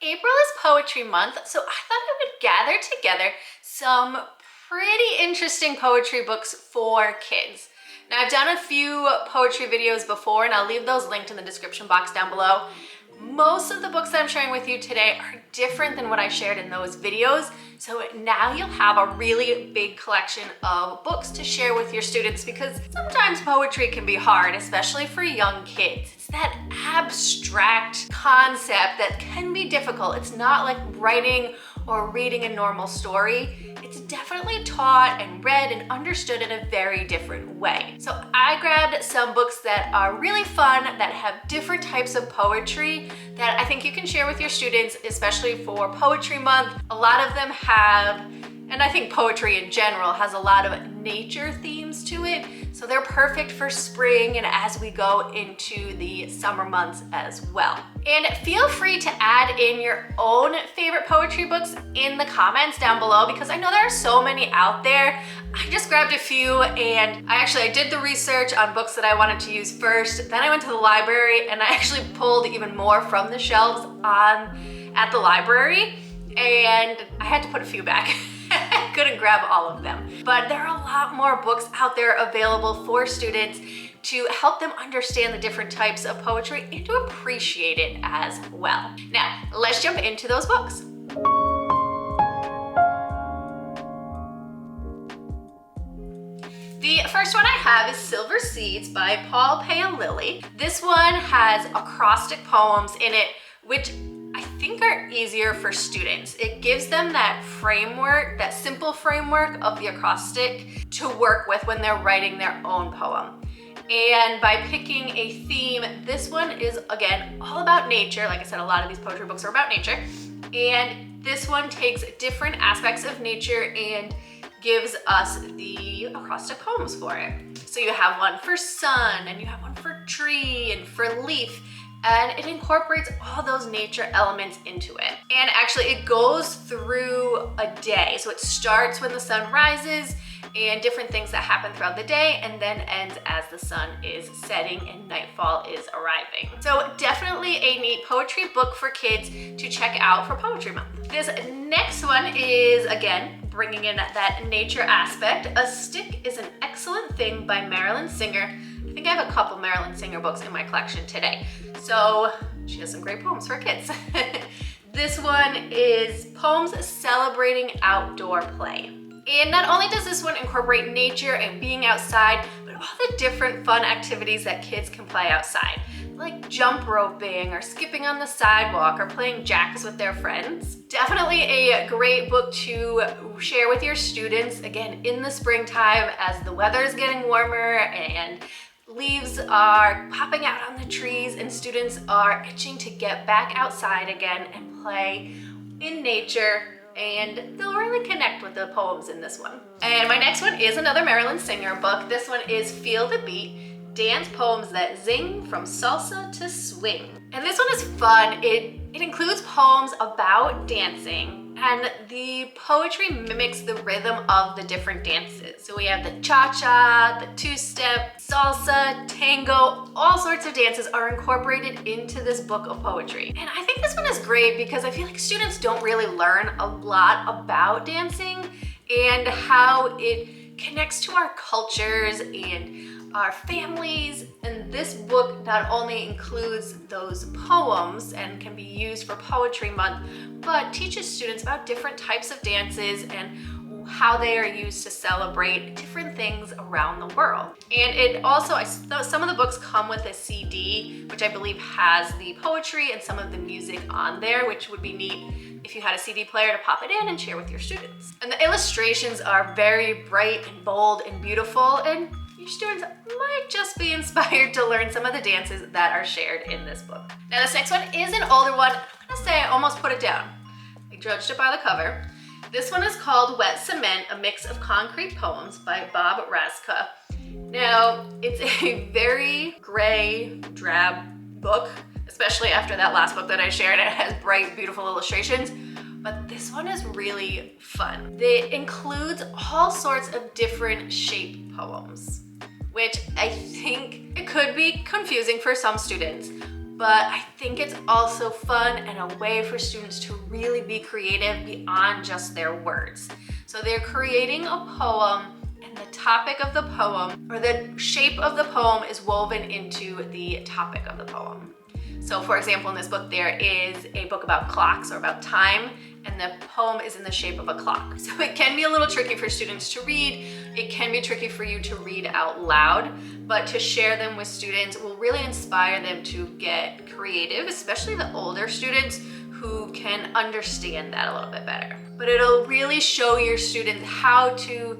April is Poetry Month, so I thought I would gather together some pretty interesting poetry books for kids. Now, I've done a few poetry videos before, and I'll leave those linked in the description box down below. Most of the books that I'm sharing with you today are different than what I shared in those videos, so now you'll have a really big collection of books to share with your students, because sometimes poetry can be hard, especially for young kids. It's that abstract concept that can be difficult. It's not like writing or reading a normal story. It's definitely taught and read and understood in a very different way. So I grabbed some books that are really fun, that have different types of poetry that I think you can share with your students, especially for Poetry Month. A lot of them have, and I think poetry in general has a lot of nature themes to it. So they're perfect for spring and as we go into the summer months as well. And feel free to add in your own favorite poetry books in the comments down below, because I know there are so many out there. I just grabbed a few, and I did the research on books that I wanted to use first. Then I went to the library and I actually pulled even more from the shelves at the library, and I had to put a few back. I couldn't grab all of them. But there are a lot more books out there available for students to help them understand the different types of poetry and to appreciate it as well. Now, let's jump into those books. The first one I have is Silver Seeds by Paul Paolilli. This one has acrostic poems in it, which I think are easier for students. It gives them that framework, that simple framework of the acrostic to work with when they're writing their own poem. And by picking a theme, this one is, again, all about nature. Like I said, a lot of these poetry books are about nature. And this one takes different aspects of nature and gives us the acrostic poems for it. So you have one for sun, and you have one for tree, and for leaf. And it incorporates all those nature elements into it. And actually it goes through a day. So it starts when the sun rises and different things that happen throughout the day, and then ends as the sun is setting and nightfall is arriving. So definitely a neat poetry book for kids to check out for Poetry Month. This next one is, again, bringing in that nature aspect. A Stick is an Excellent Thing by Marilyn Singer. I think I have a couple Marilyn Singer books in my collection today. So she has some great poems for kids. This one is poems celebrating outdoor play. And not only does this one incorporate nature and being outside, but all the different fun activities that kids can play outside, like jump roping or skipping on the sidewalk or playing jacks with their friends. Definitely a great book to share with your students, again, in the springtime as the weather is getting warmer and leaves are popping out on the trees and students are itching to get back outside again and play in nature, and they'll really connect with the poems in this one. And my next one is another Marilyn Singer book. This one is Feel the Beat, Dance Poems That Zing from Salsa to Swing. And this one is fun. It includes poems about dancing, and the poetry mimics the rhythm of the different dances. So we have the cha-cha, the two-step, salsa, tango, all sorts of dances are incorporated into this book of poetry. And I think this one is great because I feel like students don't really learn a lot about dancing and how it connects to our cultures and our families. And this book not only includes those poems and can be used for Poetry Month, but teaches students about different types of dances and how they are used to celebrate different things around the world. And it also, some of the books come with a CD, which I believe has the poetry and some of the music on there, which would be neat if you had a CD player to pop it in and share with your students. And the illustrations are very bright and bold and beautiful, and your students might just be inspired to learn some of the dances that are shared in this book. Now this next one is an older one. I'm gonna say I almost put it down. I judged it by the cover. This one is called Wet Cement, A Mix of Concrete Poems by Bob Raska. Now, it's a very gray, drab book, especially after that last book that I shared. It has bright, beautiful illustrations, but this one is really fun. It includes all sorts of different shape poems, which I think it could be confusing for some students, but I think it's also fun and a way for students to really be creative beyond just their words. So they're creating a poem, and the topic of the poem, or the shape of the poem, is woven into the topic of the poem. So for example, in this book, there is a book about clocks or about time, and the poem is in the shape of a clock. So it can be a little tricky for students to read. It can be tricky for you to read out loud, but to share them with students will really inspire them to get creative, especially the older students who can understand that a little bit better. But it'll really show your students how to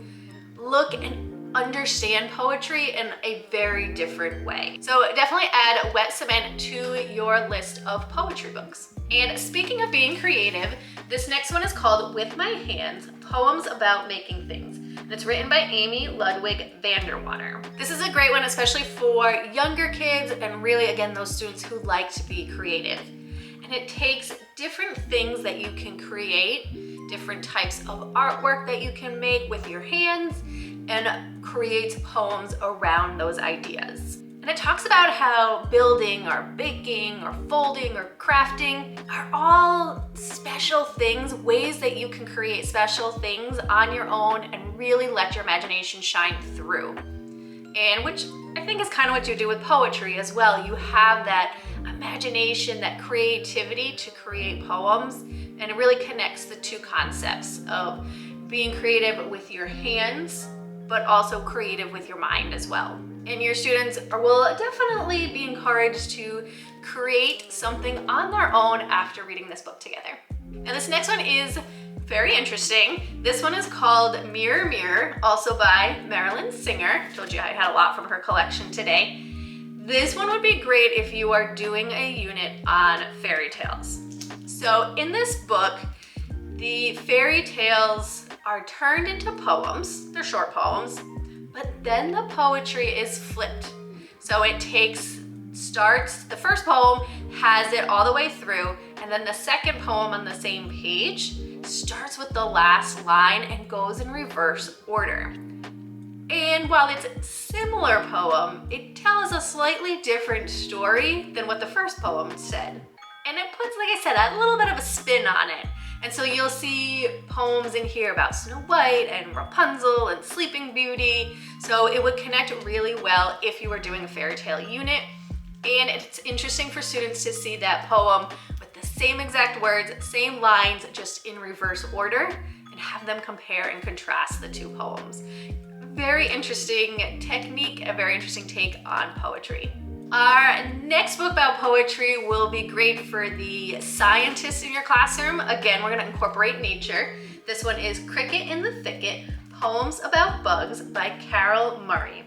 look and understand poetry in a very different way. So definitely add Wet Cement to your list of poetry books. And speaking of being creative, this next one is called With My Hands, Poems About Making Things. And it's written by Amy Ludwig Vanderwater. This is a great one, especially for younger kids and really, again, those students who like to be creative. And it takes different things that you can create, different types of artwork that you can make with your hands, and creates poems around those ideas. And it talks about how building or baking or folding or crafting are all special things, ways that you can create special things on your own and really let your imagination shine through. And which I think is kind of what you do with poetry as well. You have that imagination, that creativity to create poems, and it really connects the two concepts of being creative with your hands, but also creative with your mind as well. And your students will definitely be encouraged to create something on their own after reading this book together. And this next one is very interesting. This one is called Mirror, Mirror, also by Marilyn Singer. Told you I had a lot from her collection today. This one would be great if you are doing a unit on fairy tales. So in this book, the fairy tales are turned into poems. They're short poems, but then the poetry is flipped. So it starts, the first poem has it all the way through, and then the second poem on the same page starts with the last line and goes in reverse order. And while it's a similar poem, it tells a slightly different story than what the first poem said. And it puts, like I said, a little bit of a spin on it. And so you'll see poems in here about Snow White and Rapunzel and Sleeping Beauty. So it would connect really well if you were doing a fairy tale unit. And it's interesting for students to see that poem with the same exact words, same lines, just in reverse order, and have them compare and contrast the two poems. Very interesting technique, a very interesting take on poetry. Our next book about poetry will be great for the scientists in your classroom. Again, we're going to incorporate nature. This one is Cricket in the Thicket, Poems About Bugs by Carol Murray.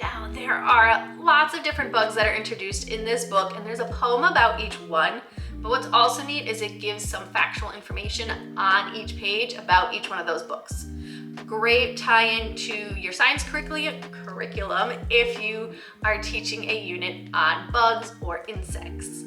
Now, there are lots of different bugs that are introduced in this book, and there's a poem about each one. But what's also neat is it gives some factual information on each page about each one of those books. Great tie-in to your science curriculum if you are teaching a unit on bugs or insects.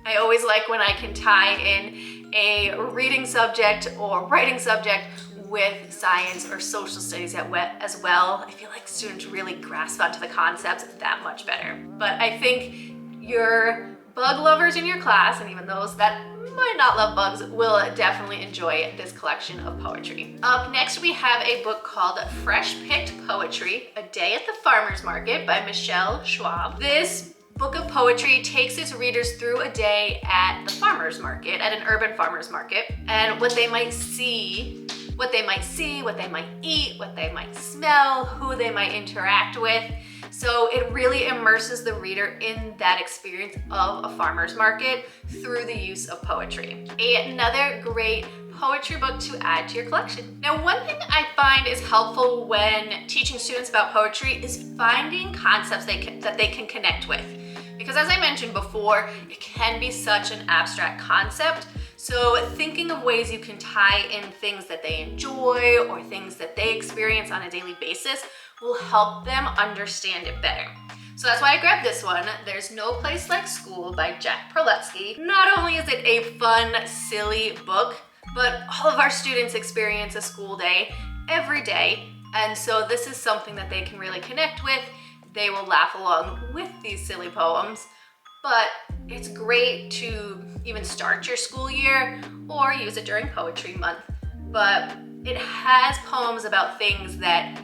I always like when I can tie in a reading subject or writing subject with science or social studies as well. I feel like students really grasp onto the concepts that much better. But I think your bug lovers in your class, and even those that might not love bugs, will definitely enjoy this collection of poetry. Up next, we have a book called Fresh Picked Poetry, A Day at the Farmer's Market by Michelle Schwab. This book of poetry takes its readers through a day at the farmer's market, at an urban farmer's market, and what they might see, what they might eat, what they might smell, who they might interact with. So it really immerses the reader in that experience of a farmer's market through the use of poetry. Another great poetry book to add to your collection. Now, one thing I find is helpful when teaching students about poetry is finding concepts that they can connect with. Because as I mentioned before, it can be such an abstract concept. So thinking of ways you can tie in things that they enjoy or things that they experience on a daily basis will help them understand it better. So that's why I grabbed this one, There's No Place Like School by Jack Perletsky. Not only is it a fun, silly book, but all of our students experience a school day every day. And so this is something that they can really connect with. They will laugh along with these silly poems, but it's great to even start your school year or use it during poetry month. But it has poems about things that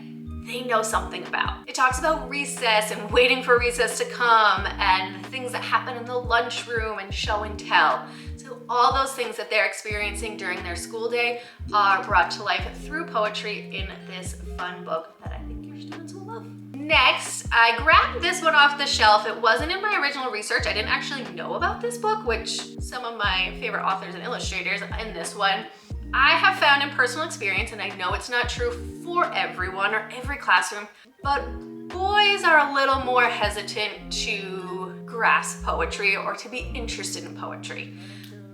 they know something about. It talks about recess and waiting for recess to come and things that happen in the lunchroom and show and tell. So all those things that they're experiencing during their school day are brought to life through poetry in this fun book that I think your students will love. Next, I grabbed this one off the shelf. It wasn't in my original research. I didn't actually know about this book, which some of my favorite authors and illustrators in this one I have found in personal experience, and I know it's not true for everyone or every classroom, but boys are a little more hesitant to grasp poetry or to be interested in poetry.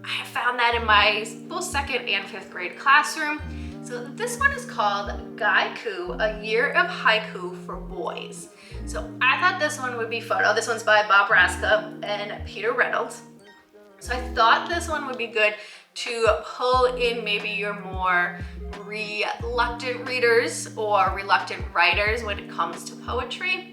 I have found that in my both 2nd and 5th grade classroom. So this one is called Haiku, A Year of Haiku for Boys. So I thought this one would be fun. Oh, this one's by Bob Raska and Peter Reynolds. So I thought this one would be good to pull in maybe your more reluctant readers or reluctant writers when it comes to poetry.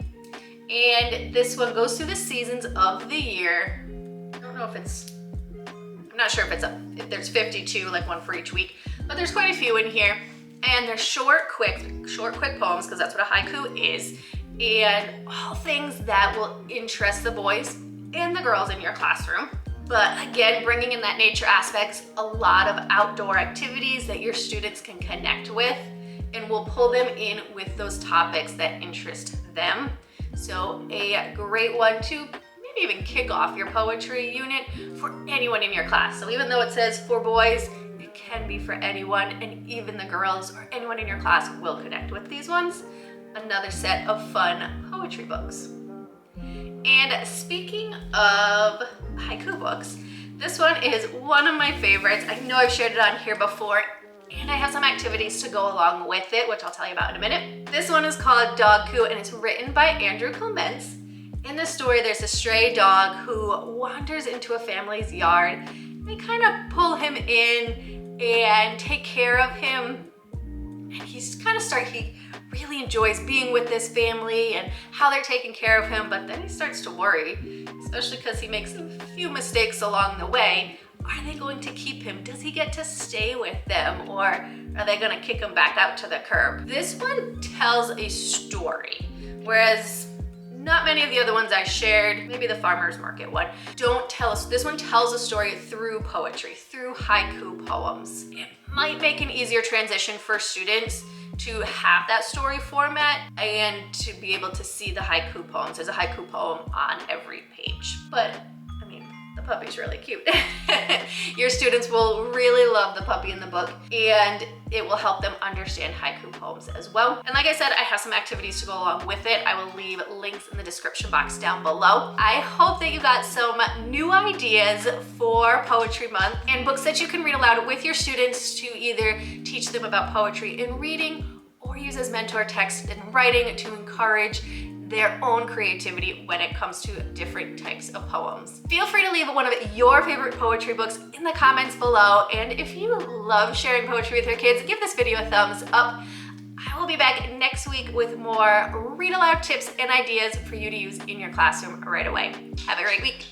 And this one goes through the seasons of the year. I don't know if I'm not sure if there's 52, like one for each week, but there's quite a few in here. And they're short, quick poems, because that's what a haiku is. And all things that will interest the boys and the girls in your classroom. But again, bringing in that nature aspects, a lot of outdoor activities that your students can connect with, and we'll pull them in with those topics that interest them. So a great one to maybe even kick off your poetry unit for anyone in your class. So even though it says for boys, it can be for anyone, and even the girls or anyone in your class will connect with these ones. Another set of fun poetry books. And speaking of haiku books, this one is one of my favorites. I know I've shared it on here before, and I have some activities to go along with it, which I'll tell you about in a minute. This one is called Dogku, and it's written by Andrew Clements. In this story, there's a stray dog who wanders into a family's yard. They kind of pull him in and take care of him, and he really enjoys being with this family and how they're taking care of him, but then he starts to worry, especially because he makes a few mistakes along the way. Are they going to keep him? Does he get to stay with them, or are they going to kick him back out to the curb? This one tells a story, whereas not many of the other ones I shared, maybe the farmer's market one, don't tell us. This one tells a story through poetry, through haiku poems. It might make an easier transition for students to have that story format and to be able to see the haiku poems. There's a haiku poem on every page. But I mean, the puppy's really cute. Your students will really love the puppy in the book, and it will help them understand haiku poems as well. And like I said, I have some activities to go along with it. I will leave links in the description box down below. I hope that you got some new ideas for Poetry Month and books that you can read aloud with your students to either teach them about poetry and reading, or use as mentor text and writing to encourage their own creativity when it comes to different types of poems. Feel free to leave one of your favorite poetry books in the comments below, and if you love sharing poetry with your kids, give this video a thumbs up. I will be back next week with more read aloud tips and ideas for you to use in your classroom right away. Have a great week.